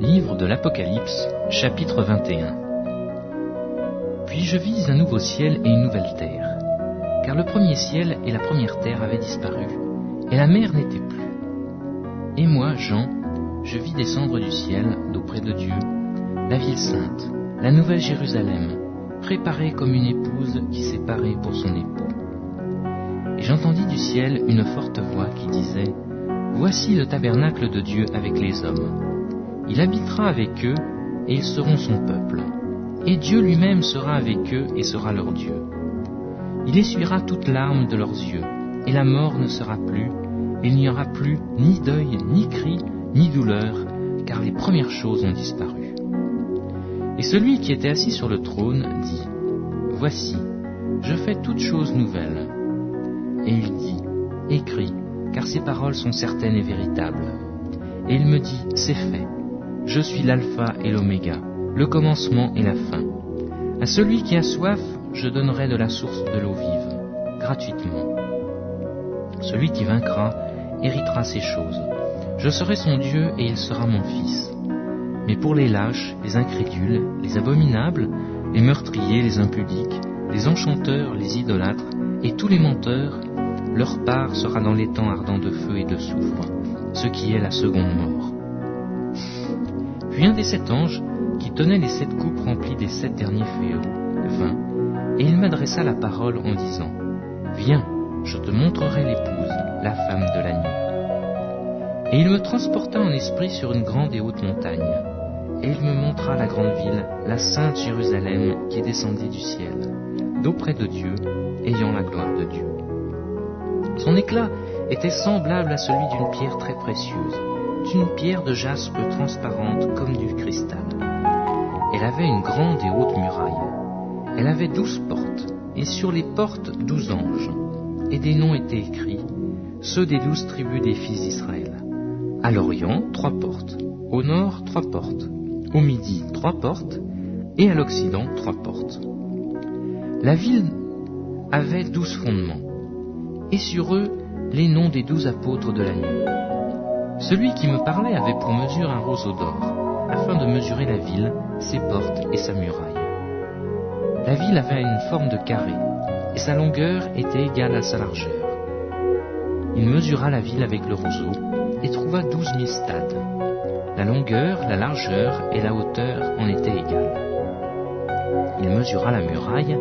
Livre de l'Apocalypse, chapitre 21. Puis je vis un nouveau ciel et une nouvelle terre, car le premier ciel et la première terre avaient disparu, et la mer n'était plus. Et moi, Jean, je vis descendre du ciel, d'auprès de Dieu, la ville sainte, la nouvelle Jérusalem, préparée comme une épouse qui s'est parée pour son époux. Et j'entendis du ciel une forte voix qui disait : Voici le tabernacle de Dieu avec les hommes. Il habitera avec eux, et ils seront son peuple. Et Dieu lui-même sera avec eux et sera leur Dieu. Il essuiera toute larme de leurs yeux, et la mort ne sera plus, et il n'y aura plus ni deuil, ni cri, ni douleur, car les premières choses ont disparu. Et celui qui était assis sur le trône dit : Voici, je fais toutes choses nouvelles. Et il dit : Écris, car ces paroles sont certaines et véritables. Et il me dit : C'est fait. Je suis l'alpha et l'oméga, le commencement et la fin. À celui qui a soif, je donnerai de la source de l'eau vive, gratuitement. Celui qui vaincra héritera ces choses. Je serai son Dieu et il sera mon fils. Mais pour les lâches, les incrédules, les abominables, les meurtriers, les impudiques, les enchanteurs, les idolâtres et tous les menteurs, leur part sera dans les temps ardents de feu et de soufre, ce qui est la seconde mort. Puis un des 7 anges, qui tenait les 7 coupes remplies des 7 derniers fléaux, vint, et il m'adressa la parole en disant : Viens, je te montrerai l'épouse, la femme de l'agneau. Et il me transporta en esprit sur une grande et haute montagne, et il me montra la grande ville, la sainte Jérusalem, qui est descendue du ciel, d'auprès de Dieu, ayant la gloire de Dieu. Son éclat était semblable à celui d'une pierre très précieuse, d'une pierre de jaspe transparente comme du cristal. Elle avait une grande et haute muraille. Elle avait 12 portes, et sur les portes 12 anges. Et des noms étaient écrits, ceux des 12 tribus des fils d'Israël. À l'Orient, 3 portes. Au Nord, 3 portes. Au Midi, 3 portes. Et à l'Occident, 3 portes. La ville avait 12 fondements. Et sur eux, les noms des 12 apôtres de l'agneau. Celui qui me parlait avait pour mesure un roseau d'or, afin de mesurer la ville, ses portes et sa muraille. La ville avait une forme de carré, et sa longueur était égale à sa largeur. Il mesura la ville avec le roseau, et trouva 12 000 stades. La longueur, la largeur et la hauteur en étaient égales. Il mesura la muraille,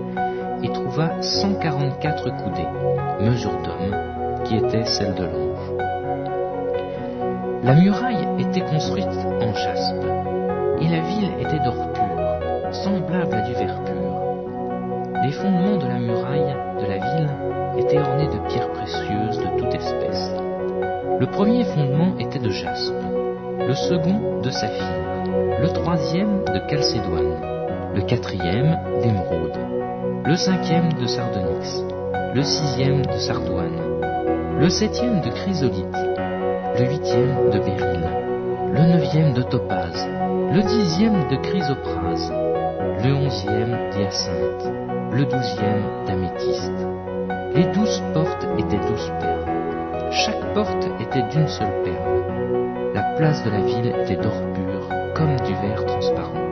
et trouva 144 coudées, mesure d'homme, qui était celle de l'ange. La muraille était construite en jaspe, et la ville était d'or pur, semblable à du verre pur. Les fondements de la muraille de la ville étaient ornés de pierres précieuses de toute espèce. Le premier fondement était de jaspe, le second de saphir, le troisième de chalcédoine, le quatrième d'émeraude, le cinquième de sardonyx, le sixième de sardoine, le septième de chrysolite, le 8e de béryl, le 9e de topaze, le 10e de chrysoprase, le 11e d'hyacinthe, le 12e d'améthyste. Les 12 portes étaient 12 perles. Chaque porte était d'une seule perle. La place de la ville était d'or pur, comme du verre transparent.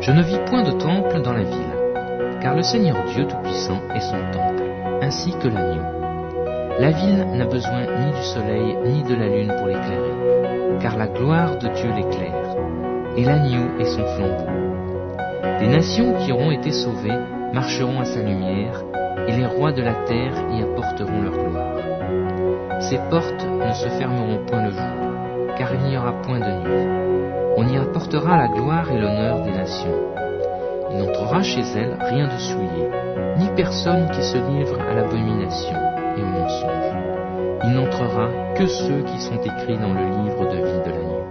Je ne vis point de temple dans la ville, car le Seigneur Dieu Tout-Puissant est son temple, ainsi que l'agneau. La ville n'a besoin ni du soleil ni de la lune pour l'éclairer, car la gloire de Dieu l'éclaire, et l'agneau est son flambeau. Les nations qui auront été sauvées marcheront à sa lumière, et les rois de la terre y apporteront leur gloire. Ces portes ne se fermeront point le jour, car il n'y aura point de nuit. On y apportera la gloire et l'honneur des nations. Il n'entrera chez elles rien de souillé, ni personne qui se livre à l'abomination et au mensonge. Il n'entrera que ceux qui sont écrits dans le livre de vie de l'agneau.